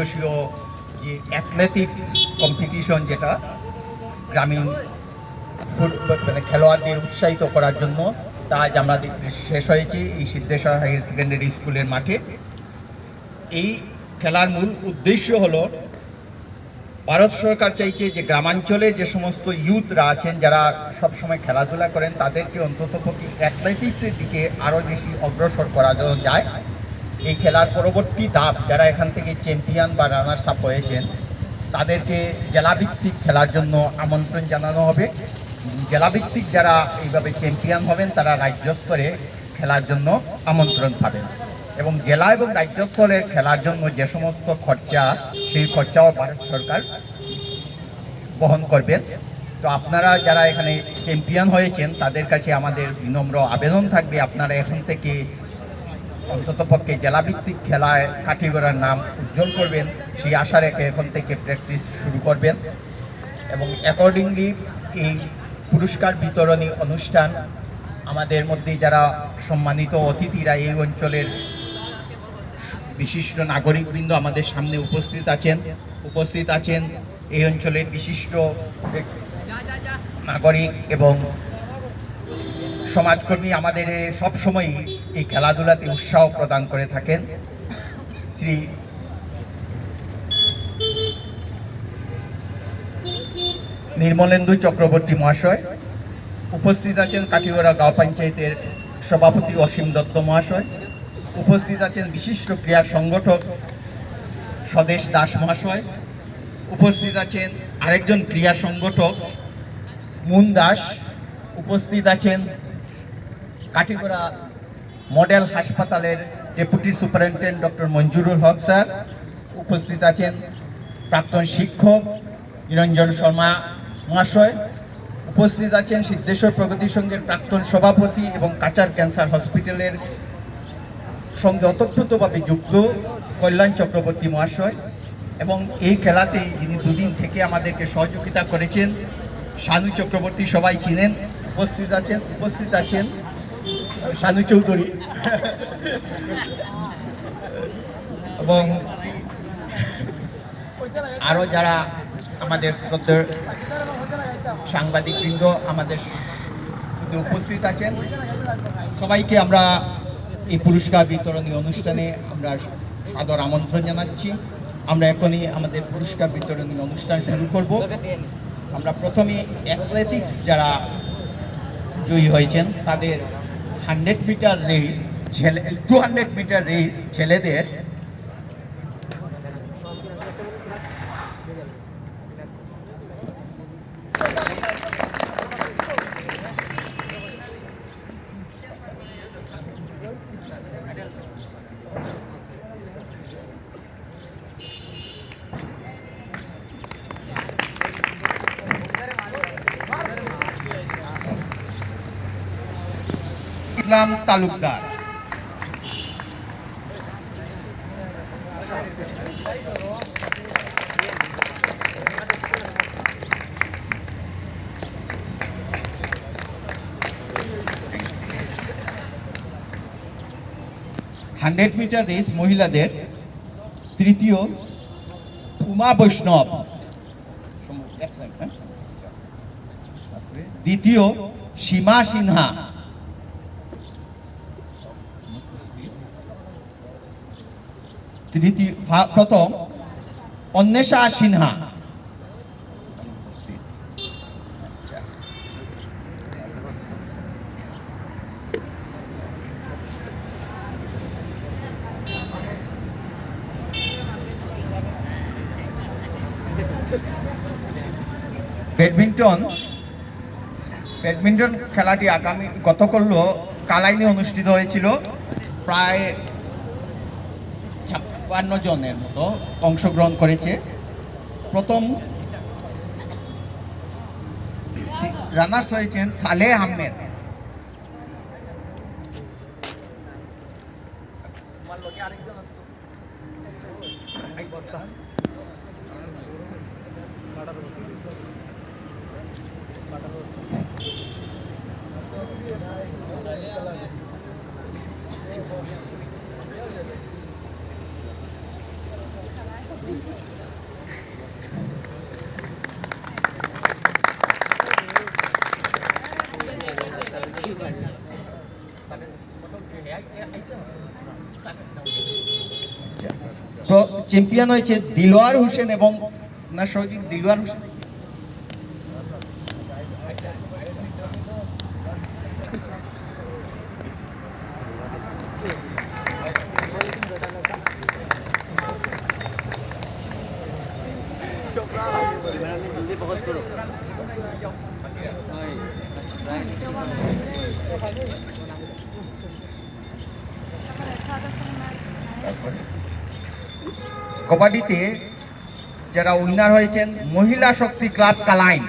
দিবসীয় যে athletics competition, যেটা গ্রামীণ মানে খেলোয়াড়দের উৎসাহিত করার জন্য, তা আজ আমাদের শেষ হয়েছে এই সিদ্ধেশ্বর হায়ার সেকেন্ডারি স্কুলের মাঠে। এই খেলার মূল উদ্দেশ্য হলো, ভারত সরকার চাইছে যে গ্রামাঞ্চলে যে সমস্ত ইউথরা আছেন যারা সবসময় খেলাধুলা করেন, তাদেরকে অন্ততপক্ষে অ্যাথলেটিক্সের দিকে আরও বেশি অগ্রসর করা যায়। এই খেলার পরবর্তী ধাপ যারা এখান থেকে চ্যাম্পিয়ন বা রানার্স আপ হয়েছেন, তাদেরকে জেলাভিত্তিক খেলার জন্য আমন্ত্রণ জানানো হবে। জেলাভিত্তিক যারা এইভাবে চ্যাম্পিয়ন হবেন, তারা রাজ্য স্তরে খেলার জন্য আমন্ত্রণ পাবেন। এবং জেলা এবং রাজ্য স্তরের খেলার জন্য যে সমস্ত খরচা, সেই খরচাও ভারত সরকার বহন করবেন। তো আপনারা যারা এখানে চ্যাম্পিয়ন হয়েছেন, তাদের কাছে আমাদের বিনম্র আবেদন থাকবে, আপনারা এখন থেকে অন্ততপক্ষে জেলাভিত্তিক খেলায় কাঠিগড়ার নাম উজ্জ্বল করবেন, সেই আশা রেখে এখন থেকে প্র্যাকটিস শুরু করবেন। এবং অ্যাকর্ডিংলি এই পুরস্কার বিতরণী অনুষ্ঠান, আমাদের মধ্যে যারা সম্মানিত অতিথিরা, এই অঞ্চলের বিশিষ্ট নাগরিকবৃন্দ আমাদের সামনে উপস্থিত আছেন এই অঞ্চলের বিশিষ্ট নাগরিক এবং সমাজকর্মী, আমাদের সবসময়ই এই খেলাধুলাতে উৎসাহ প্রদান করে থাকেন। শ্রী নির্মলেন্দু চক্রবর্তী মহাশয় উপস্থিত আছেন, কাঠিগড়া গাঁও পঞ্চায়েতের সভাপতি অসীম দত্ত মহাশয় উপস্থিত আছেন, বিশিষ্ট ক্রীড়া সংগঠক স্বদেশ দাস মহাশয় উপস্থিত আছেন, আরেকজন ক্রীড়া সংগঠক মুন দাস উপস্থিত আছেন, কাঠিগড়া মডেল হাসপাতালের ডেপুটি সুপারিনটেন্ডেন্ট ডক্টর মঞ্জুরুল হক স্যার উপস্থিত আছেন, প্রাক্তন শিক্ষক নিরঞ্জন শর্মা মহাশয় উপস্থিত আছেন, সিদ্ধেশ্বর প্রগতি সংঘের প্রাক্তন সভাপতি এবং কাচার ক্যান্সার হসপিটালের সঙ্গে ওতপ্রোতভাবে যুক্ত কল্যাণ চক্রবর্তী মহাশয়, এবং এই খেলাতেই যিনি দুদিন থেকে আমাদেরকে সহযোগিতা করেছেন শানু চক্রবর্তী, সবাই চিনেন, উপস্থিত আছেন শানু চৌধুরী, এবং আরও যারা আমাদের শ্রদ্ধেয় সাংবাদিকবৃন্দ আমাদের উপস্থিত আছেন, সবাইকে আমরা এই পুরস্কার বিতরণী অনুষ্ঠানে আমরা সাদর আমন্ত্রণ জানাচ্ছি। আমরা এখনই আমাদের পুরস্কার বিতরণী অনুষ্ঠান শুরু করব। আমরা প্রথমে অ্যাথলেটিক্স যারা জয়ী হয়েছেন তাদের 100 মিটার রেস, 200 মিটার রেস ছেলেদের Islam Talukdar, hundred metre race মহিলাদের তৃতীয় উমা বৈষ্ণব, দ্বিতীয় সীমা সিনহা, প্রথম অন্বেষা সিনহা, ব্যাডমিন্টন খেলাটি গতকাল কালাইনে অনুষ্ঠিত হয়েছিল। প্রায় 56 জনের মতো অংশগ্রহণ করেছে। প্রথম রানার্স হয়েছেন সালেহ আহমেদ, চ্যাম্পিয়ন হয়েছে দিলওয়ার হোসেন এবং ওনার সহযোগী দিলওয়ার হোসেন। কবাডিতে যারা উইনার হয়েছেন মহিলা শক্তি ক্লাব কালাইন।